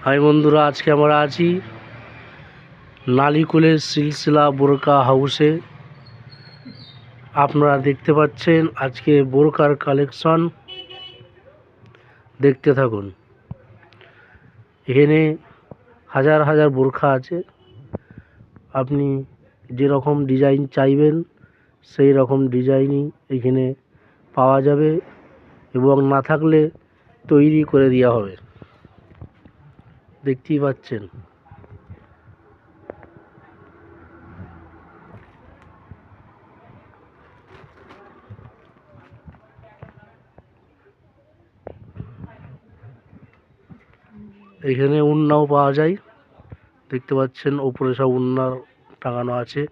High বন্ধুরা, আজকে আমরা আছি নালিকুলের সিলসিলা বোরকা হাউসে। আপনারা দেখতে পাচ্ছেন আজকে বোরকার কালেকশন, দেখতে থাকুন। এখানে হাজার হাজার বোরকা আছে, আপনি যেরকম ডিজাইন চাইবেন সেই রকম ডিজাইনই এখানে পাওয়া যাবে এবং না থাকলে তৈরি করে দেওয়া হবে। দেখতেই পাচ্ছেন। এখানে উন্নাও পাওয়া যায়, দেখতে পাচ্ছেন ওপরে সব উন্না টাঙানো আছে।